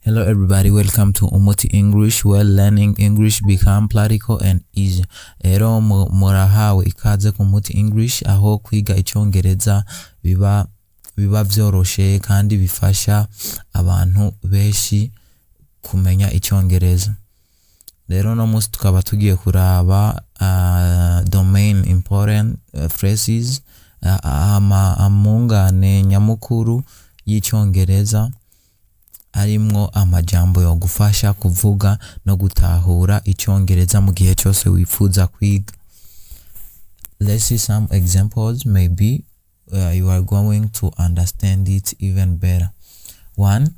Hello everybody, welcome to Umuti English, where learning English become practical and easy. Ero murahawe ikaze ku Umuti English, aho kwiga icyongereza biba vyoroshe kandi bifasha abantu benshi kumenya icyongereza. Rero no musi tukaba tugiye kuraba the main important phrases, amungane nyamukuru y'icyongereza arimwo amajambo yogufasha kuvuga no gutahura icyongereza mu gihe cyose wifuza kwiga. Let's see some examples. Maybe you are going to understand it even better. 1.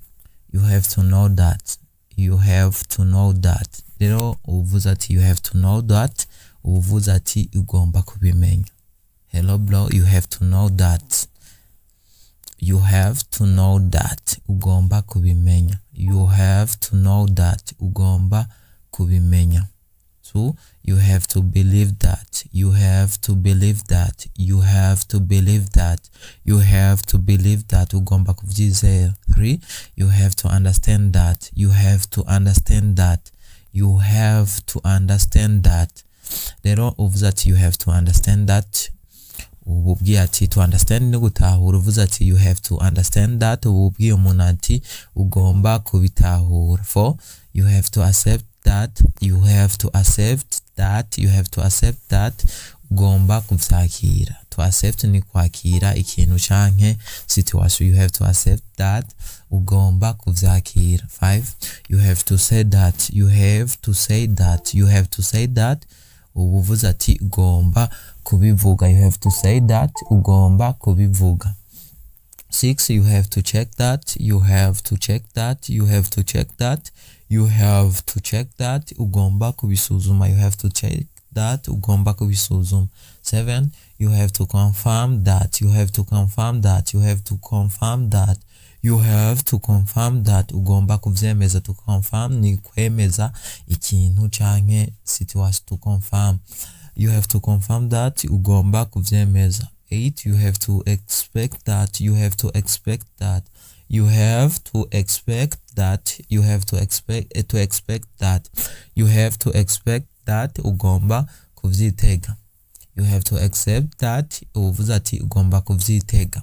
You have to know that. You have to know that. Rero uvuze ati you have to know that, uvuze ati ugomba kubimenya. Hello bro, you have to know that. You have to know that. Ugomba kubimenya. You have to know that. Ugomba kubimenya. 2. You have to believe that. You have to believe that. You have to believe that. You have to believe that. Ugomba kuvyizera. 3. You have to understand that. You have to understand that. You have to understand that. Rero uvuze ati you have to understand that, ububwiye ati to understand ni gutahura. Uvuze ati you have to understand that, ububwiye umuntu ati ugomba kubitahura. 4. You have to accept that. You have to accept that. You have to accept that. Ugomba kuvyakira. To accept ni kwakira ikintu canke situation. You have to accept that. Ugomba kuvyakira. 5. You have to say that. You have to say that. You have to say that. Uvuze ati ugomba kubivuga. You have to say that. Ugomba kubivuga. 6. You have to check that. You have to check that. You have to check that. You have to check that. Ugomba kubisuzuma. You have to check that. Ugomba kubisuzuma. 7. You have to confirm that. You have to confirm that. You have to confirm that. You have to confirm that. Ugomba kuvyemeza. To confirm ni kwemeza ikintu canke situation. To confirm. You have to confirm that. Ugomba kuvyemeza. 8. You have to expect that. You have to expect that. You have to expect that. You have to expect that. You have to expect that. Ugomba kuvyitega. You have to accept that. Uvuze ati ugomba kuvyitega.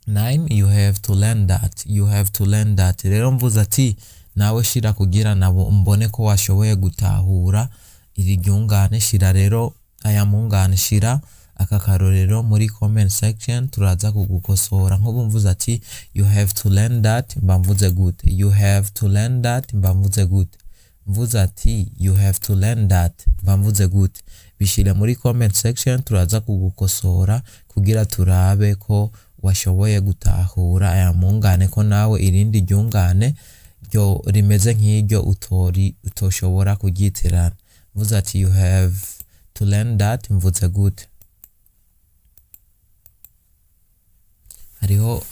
9. You have to learn that. You have to learn that. Rero mvuze ati nawe shira kugira nabo mbone ko washoboye gutahura iri ryungane. Shira rero aya mungane, shira aka karorero muri comment section, turaza kugukosora. Nko mvuze ati you have to learn that, mba mvuze gute. You have to learn that, mba mvuze gute. Mvuze ati you have to learn that, mba mvuze gute. Bishire muri comment section, turaza kugukosora kugira turabe ko washoboye gutahura aya mungane, ko nawe irindi ryungane ryo rimeze nk'iryo utoshobora kugitirana. Mvuze ati you have to learn that, mvuze gute. Hariho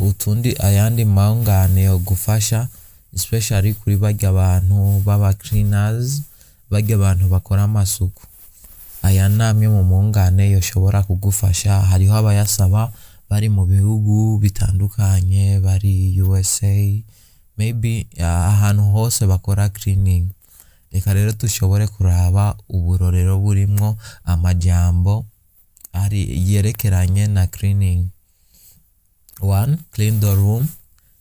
utundi ayandi mungane yo gufasha, especially kuri barya abantu baba cleaners, barya abantu bakora amasuku. Aya namwe mu mungane yoshobora kugufasha. Hariho abayasaba bari mu bihugu bitandukanye, bari USA, maybe ahantu hose bakora cleaning. Reka rero tushobore kuraba uburorero burimwo amajambo ari yerekeranye na cleaning. 1. Clean the room.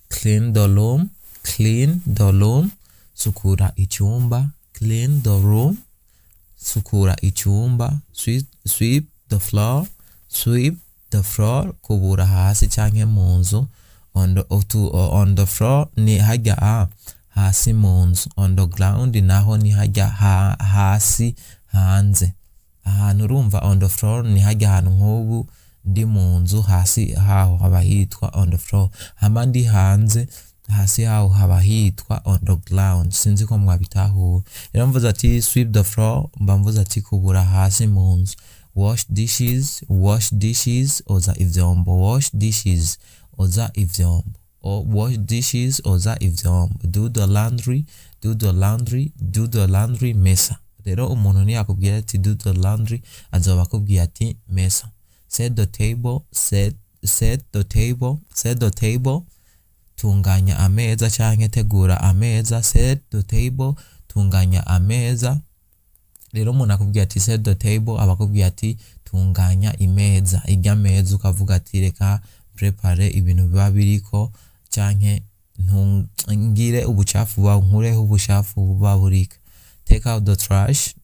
Clean the room. Clean the room. Sukura icumba. Clean the room. Sukura icumba. Sweep the floor. Sweep the floor. Kubura hasi canke munzu. On the floor ni hajya hasi munzu. On the ground naho ni hajya hasi hanze. Ahantu urumva on the floor ni hajya ahantu nk'ubu ndi munzu, hasi haho haba hitwa on the floor. Hama ndi hanze, hasi haho haba hitwa on the ground. Sinzi ko mwabitahura. Rero mvuze ati sweep the floor, mba mvuze ati kubura hasi munzu. Wash dishes. Wash dishes. Oza ivyombo. Wash dishes. Oza ivyombo. Or wash dishes. Oza ivyombo. Do the laundry. Do the laundry. Do the laundry. Mesa. Rero umuntu ni yakubwira ati do the laundry, azoba akubwira ati mesa. Set the table. Set the table. Set the table. tunganya ameza canke tegura ameza. Set the table, tunganya ameza. Rero umuntu akubwiye ati set the table, abakubwiye ati tunganya imeza. Irya meza ukavuga ati reka prepare ibintu biba biriko, canke ngire ubucafu nkureho ubucafu buba burika. Take out the trash,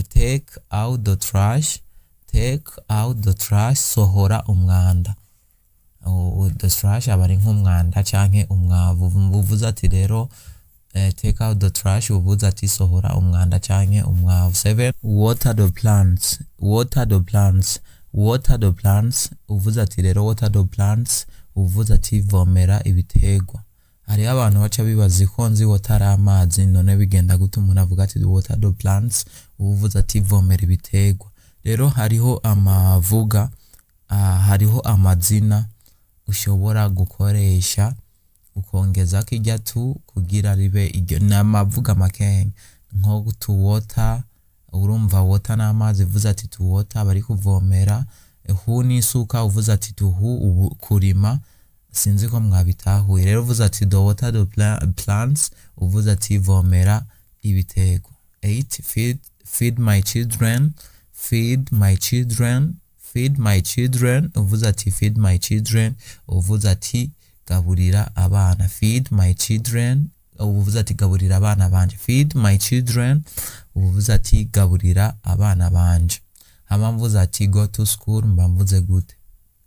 take out the trash, take out the trash, sohora umwanda. The trash aba ari nk'umwanda canke umwavu. Buvuze ati rero take out the trash, uvuze ati sohora umwanda canke umwavu. 7. Water the plants, water the plants, water the plants, uvuze ati rero water the plants, uvuze ati vomera ibitegwa. Hariho abantu baca bibaza ko nzi water amazi, none bigenda gute umuntu avuga ati water the plants, uvuze ati vomera ibitegwa. Rero hariho amavuga, hariho amazina ushobora gukoresha ukongeza kijya tu kugira ribe n'amavuga makenya, nko to water. Urumva water n'amazi, uvuze ati to water bari kuvomera. Who ni isuka, uvuze ati to who kurima. Sinzi ko mwabitahuye. Rero uvuze ati the water the plants, uvuze ati vomera ibitego. 8. Feed my children, feed my children, feed my children, uvuze ati feed my children, uvuze ati gaburira abana. Feed my children, uvuze ati gaburira abana banje. Feed my children, uvuze ati gaburira abana banje. Hama mvuze ati go to school, mba mvuze gute?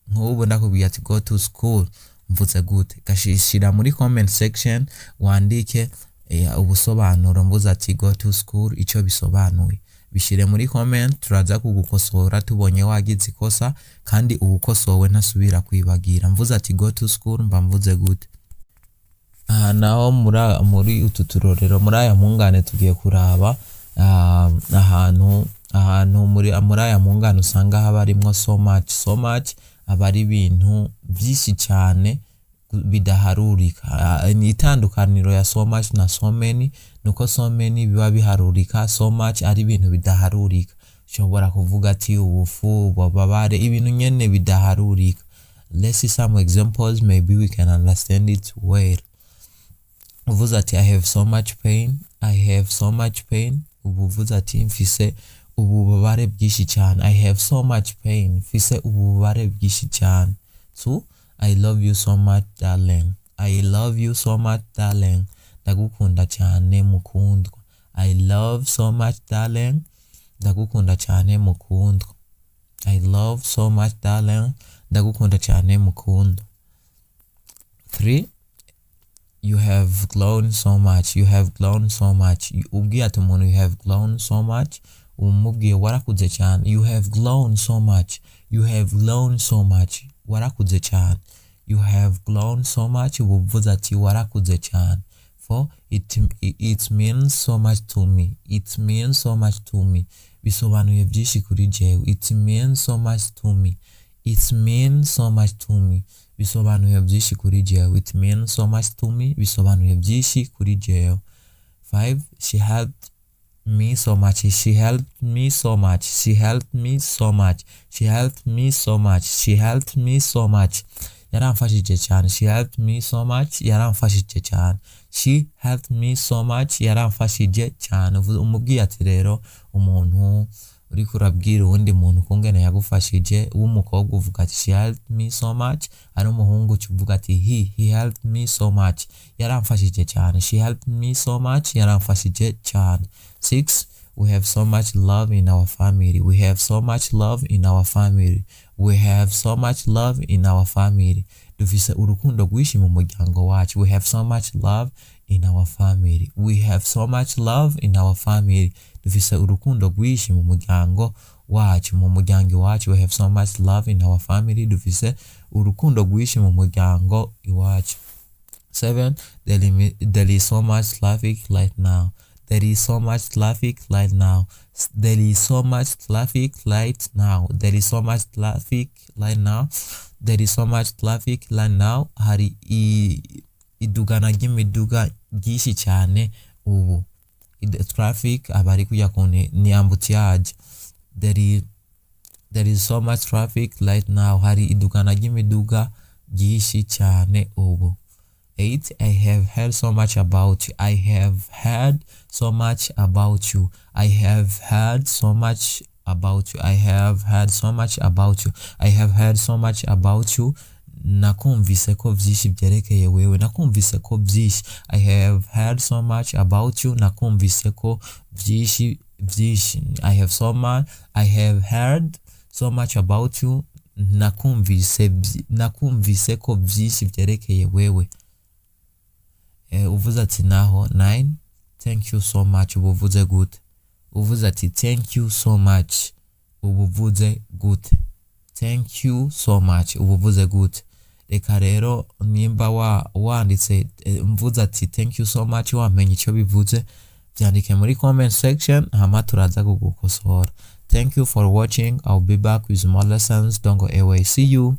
Nk'ubu ndakubwiye ati go to school, mvuze gute? Gashishira muri comment section wandike ubusobanuro. Mvuze ati go to school ico bisobanuye, bishire muri comment, turaza kugukosora tubonye wagize ikosa kandi ubukosowe ntasubira kwibagira. Mvuze ati go to school, mba mvuze gute? Naho muri utu turorero, muri aya mungane tugiye kuraba ahantu muri aya mungane usanga haba harimwo so much aba ari ibintu byinshi cyane bidaharurika. Ni itandukaniro ya so much na so many, nuko so many biba biharurika, so much ari ibintu bidaharurika. Ushobora kuvuga ati ubufu, ububabare, ibintu nyene bidaharurika. Let's see some examples, maybe we can understand it well. Uvuze ati I have so much pain, I have so much pain, uvuze ati mfise ububabare bwinshi cyane. I have so much pain, mfise ububabare bwinshi cyane. So I love you so much darling, I love you so much darling, ndagukunda cyane mukundwa. I love so much darling, ndagukunda cyane mukundwa. I love so much darling, ndagukunda cyane mukundwa. 3. You have grown so much, you have grown so much. Ubwiye ati umuntu you have grown so much, umubwiye warakuze cyane. You have grown so much, you have grown so much, warakuze cyane. You have grown so much, uvuze ati warakuze cyane. 4. It means so much to me, it means so much to me, bisobanuye byinshi kuri jewe. It means so much to me, it means so much to me, bisobanuye byinshi kuri jewe. It means so much to me, bisobanuye byinshi kuri jewe. 5. She helped me so much, she helped me so much, she helped me so much, she helped me so much, she helped me so much, yaramfashije cyane. She helped me so much, yaramfashije cyane. She helped me so much, yaramfashije cyane. Umubwiye ati rero umuntu uri kurabwira uwundi muntu kungene yagufashije, w'umukobwa uvuga ati she helped me so much, ari umuhungu uvuga ati he helped me so much, yaramfashije cyane. She helped me so much, yaramfashije cyane. 6. We have so much love in our family, we have so much love in our family, we have so much love in our family, dufise urukundo rwinshi mu muryango wacu. We have so much love in our family, we have so much love in our family, dufise urukundo rwinshi mu muryango wacu, mu muryango wacu. We have so much love in our family, dufise urukundo rwinshi mu muryango iwacu. 7. There is so much traffic right now, there is so much traffic right now, there is so much traffic right now, there is so much traffic right now, there is so much traffic right now. Hari idugana ry'imiduga ryinshi cyane ubu. Traffic abari kujya kone ni embouteillage. There is so much traffic right now, hari idugana ry'imiduga ryinshi cyane ubu. 8. I have heard so much about you. I have heard so much about you. I have heard so much about you. I have heard so much about you. I have heard so much about you. Nakumvise ko vyinshi byerekeye wewe. Nakumvise ko vyinshi. I have heard so much about you. Nakumvise ko vyinshi. I have heard so much about you. Nakumvise ko vyinshi byerekeye wewe. Uvuze ati naho 9. Thank you so much. Ubuvuze gute? Uvuze ati thank you so much. Ubuvuze gute? Thank you so much. Ubuvuze gute? Reka rero nimba wanditse mvuze ati thank you so much wamenye icyo bivuze, byandike muri comment section hama turaza kugukosora. Thank you for watching. I'll be back with more lessons. Don't go away. See you.